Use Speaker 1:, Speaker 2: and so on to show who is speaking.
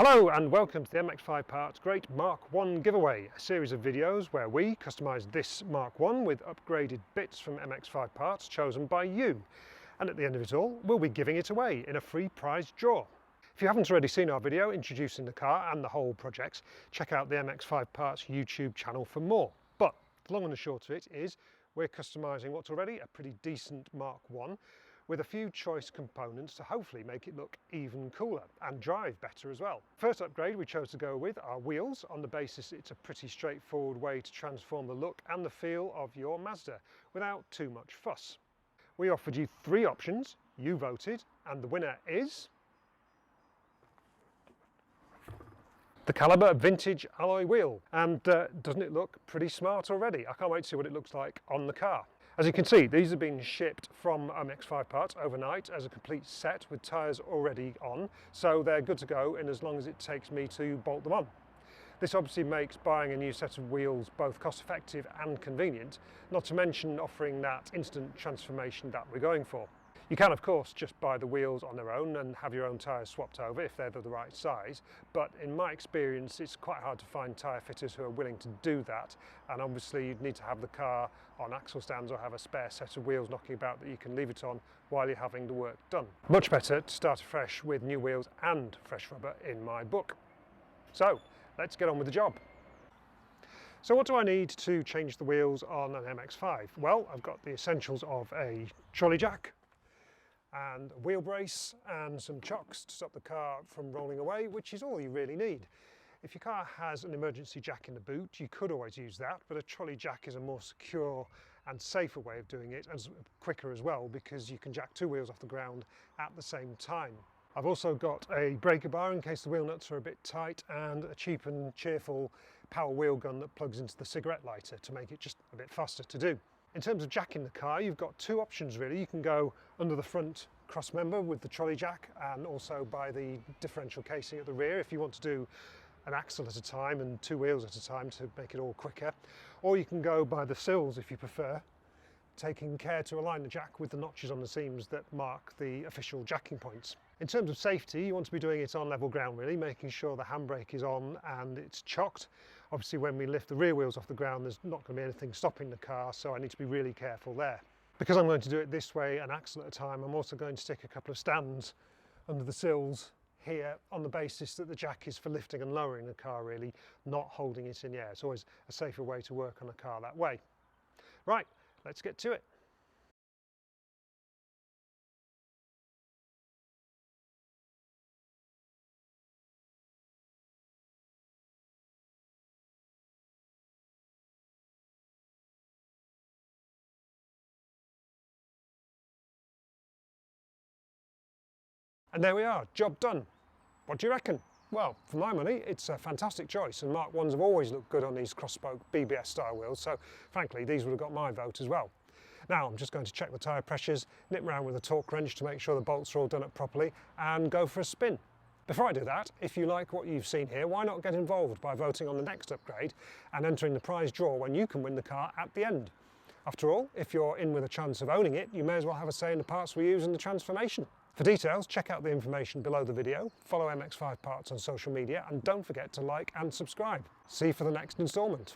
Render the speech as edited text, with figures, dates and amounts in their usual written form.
Speaker 1: Hello and welcome to the MX5 Parts Great Mk1 Giveaway, a series of videos where we customise this Mk1 with upgraded bits from MX5 Parts chosen by you. And at the end of it all, we'll be giving it away in a free prize draw. If you haven't already seen our video introducing the car and the whole project, check out the MX5 Parts YouTube channel for more. But the long and the short of it is we're customising what's already a pretty decent Mk1 with a few choice components to hopefully make it look even cooler and drive better as well. First upgrade we chose to go with are wheels, on the basis it's a pretty straightforward way to transform the look and the feel of your Mazda without too much fuss. We offered you three options, you voted, and the winner is the Calibre vintage alloy wheel. And doesn't it look pretty smart already? I can't wait to see what it looks like on the car. As you can see, these have been shipped from MX5 Parts overnight as a complete set with tyres already on, so they're good to go in as long as it takes me to bolt them on. This obviously makes buying a new set of wheels both cost effective and convenient, not to mention offering that instant transformation that we're going for. You can of course just buy the wheels on their own and have your own tyres swapped over if they're the right size, but in my experience it's quite hard to find tyre fitters who are willing to do that, and obviously you'd need to have the car on axle stands or have a spare set of wheels knocking about that you can leave it on while you're having the work done. Much better to start afresh with new wheels and fresh rubber in my book. So let's get on with the job. So what do I need to change the wheels on an MX5? Well, I've got the essentials of a trolley jack and a wheel brace and some chocks to stop the car from rolling away, which is all you really need. If your car has an emergency jack in the boot, you could always use that, but a trolley jack is a more secure and safer way of doing it, and quicker as well, because you can jack two wheels off the ground at the same time. I've also got a breaker bar in case the wheel nuts are a bit tight, and a cheap and cheerful power wheel gun that plugs into the cigarette lighter to make it just a bit faster to do. In terms of jacking the car, you've got two options really. You can go under the front cross member with the trolley jack, and also by the differential casing at the rear if you want to do an axle at a time and two wheels at a time to make it all quicker. Or you can go by the sills if you prefer, taking care to align the jack with the notches on the seams that mark the official jacking points. In terms of safety, you want to be doing it on level ground really, making sure the handbrake is on and it's chocked. Obviously when we lift the rear wheels off the ground there's not going to be anything stopping the car, so I need to be really careful there. Because I'm going to do it this way, an axle at a time, I'm also going to stick a couple of stands under the sills here on the basis that the jack is for lifting and lowering the car really, not holding it in the air. It's always a safer way to work on a car that way. Right, let's get to it. And there we are, job done. What do you reckon? Well, for my money, it's a fantastic choice, and Mk1s have always looked good on these cross-spoke BBS style wheels, so frankly these would have got my vote as well. Now I'm just going to check the tyre pressures, nip around with a torque wrench to make sure the bolts are all done up properly, and go for a spin. Before I do that, if you like what you've seen here, why not get involved by voting on the next upgrade and entering the prize draw when you can win the car at the end. After all, if you're in with a chance of owning it, you may as well have a say in the parts we use in the transformation. For details, check out the information below the video, follow MX5 Parts on social media, and don't forget to like and subscribe. See you for the next instalment.